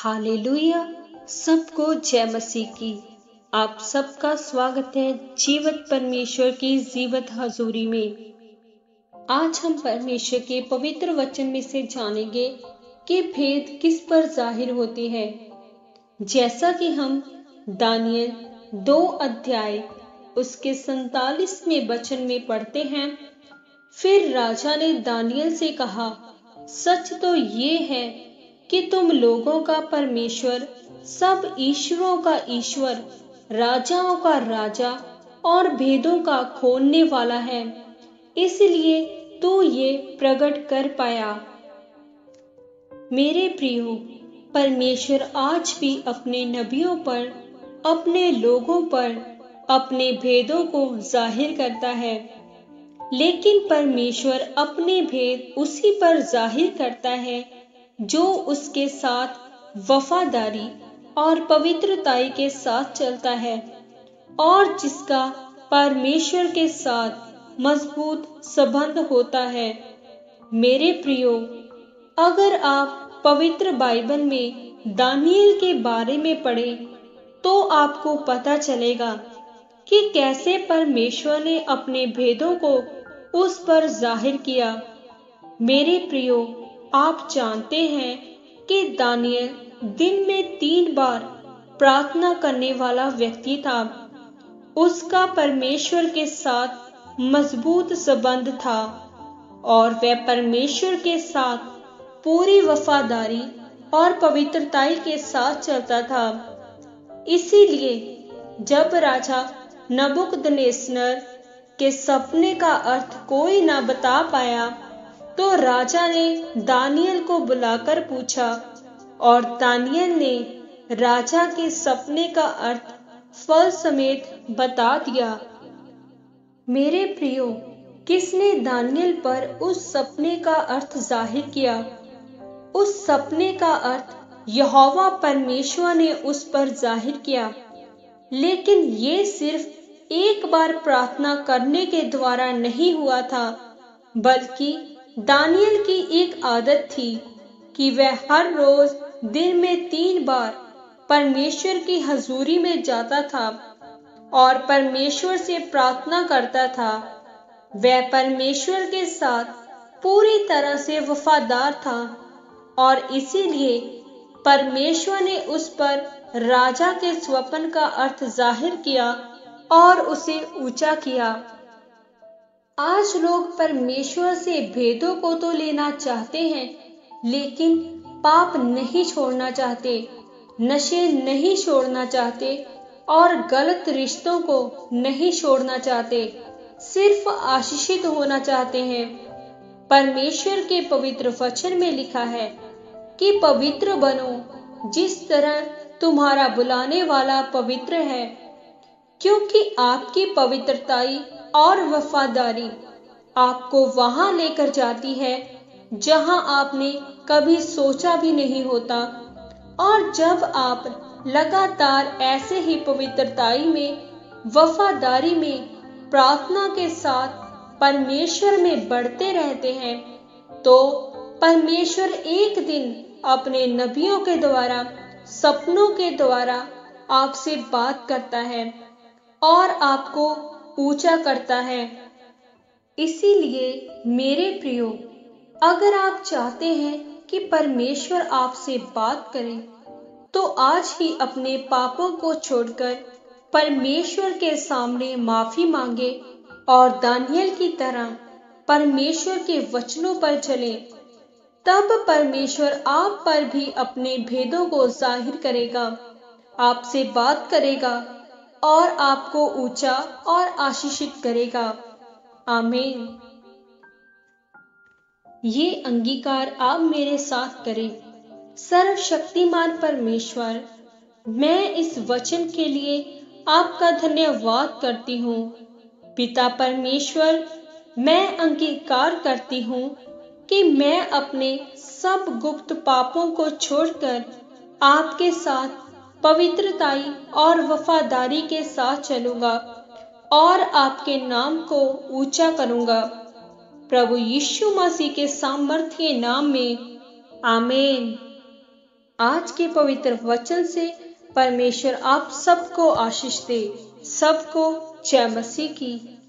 Hallelujah. सबको जय मसीह की। आप सबका स्वागत है जीवित परमेश्वर की जीवित हजूरी में। आज हम परमेश्वर के पवित्र वचन में से जानेंगे कि भेद किस पर जाहिर होते हैं। जैसा कि हम दानियल 2 अध्याय उसके 47वें वचन में पढ़ते हैं, फिर राजा ने दानियल से कहा, सच तो ये है कि तुम लोगों का परमेश्वर, सब ईश्वरों का ईश्वर, राजाओं का राजा और भेदों का खोलने वाला है, इसलिए तू ये प्रकट कर पाया। मेरे प्रियो, परमेश्वर आज भी अपने नबियों पर, अपने लोगों पर अपने भेदों को जाहिर करता है, लेकिन परमेश्वर अपने भेद उसी पर जाहिर करता है जो उसके साथ वफादारी और पवित्रताई के साथ चलता है और जिसका परमेश्वर के साथ मजबूत संबंध होता है। मेरे प्रियो, अगर आप पवित्र बाइबल में दानियल के बारे में पढ़ें तो आपको पता चलेगा कि कैसे परमेश्वर ने अपने भेदों को उस पर जाहिर किया। मेरे प्रियो, आप जानते हैं कि दानियल दिन में 3 बार प्रार्थना करने वाला व्यक्ति था। उसका परमेश्वर के साथ मजबूत संबंध था और वह परमेश्वर के साथ पूरी वफादारी और पवित्रताई के साथ चलता था। इसीलिए जब राजा नबूकदनेस्सर के सपने का अर्थ कोई न बता पाया तो राजा ने दानियल को बुलाकर पूछा और दानियल ने राजा के सपने का अर्थ फल समेत बता दिया। मेरे प्रियो, किसने दानियल पर उस सपने का अर्थ जाहिर किया? उस सपने का अर्थ यहोवा परमेश्वर ने उस पर जाहिर किया, लेकिन ये सिर्फ एक बार प्रार्थना करने के द्वारा नहीं हुआ था, बल्कि दानियल की एक आदत थी कि वह हर रोज दिन में 3 बार परमेश्वर की हजूरी में जाता था और परमेश्वर से प्रार्थना करता था। वह परमेश्वर के साथ पूरी तरह से वफादार था और इसीलिए परमेश्वर ने उस पर राजा के स्वप्न का अर्थ जाहिर किया और उसे ऊंचा किया। आज लोग परमेश्वर से भेदों को तो लेना चाहते हैं, लेकिन पाप नहीं छोड़ना चाहते, नशे नहीं छोड़ना चाहते और गलत रिश्तों को नहीं छोड़ना चाहते, सिर्फ आशीषित होना चाहते हैं। परमेश्वर के पवित्र वचन में लिखा है कि पवित्र बनो जिस तरह तुम्हारा बुलाने वाला पवित्र है, क्योंकि आपकी पवित्रताई और वफादारी आपको वहां लेकर जाती है जहां आपने कभी सोचा भी नहीं होता। और जब आप लगातार ऐसे ही पवित्रताई में, वफादारी में, प्रार्थना के साथ परमेश्वर में बढ़ते रहते हैं, तो परमेश्वर एक दिन अपने नबियों के द्वारा, सपनों के द्वारा आपसे बात करता है और आपको ऊंचा करता है। इसीलिए मेरे प्रियो, अगर आप चाहते हैं कि परमेश्वर आपसे बात करे, तो आज ही अपने पापों को छोड़कर परमेश्वर के सामने माफी मांगे और दानियल की तरह परमेश्वर के वचनों पर चले। तब परमेश्वर आप पर भी अपने भेदों को जाहिर करेगा, आपसे बात करेगा और आपको ऊंचा और आशीषित करेगा। आमीन। ये अंगीकार आप मेरे साथ करें। सर्वशक्तिमान परमेश्वर, मैं इस वचन के लिए आपका धन्यवाद करती हूँ। पिता परमेश्वर, मैं अंगीकार करती हूँ कि मैं अपने सब गुप्त पापों को छोड़कर आपके साथ पवित्रताई और वफादारी के साथ चलूंगा और आपके नाम को ऊंचा करूंगा। प्रभु यीशु मसीह के सामर्थ्य नाम में, आमीन। आज के पवित्र वचन से परमेश्वर आप सबको आशीष दे। सबको जय मसीह की।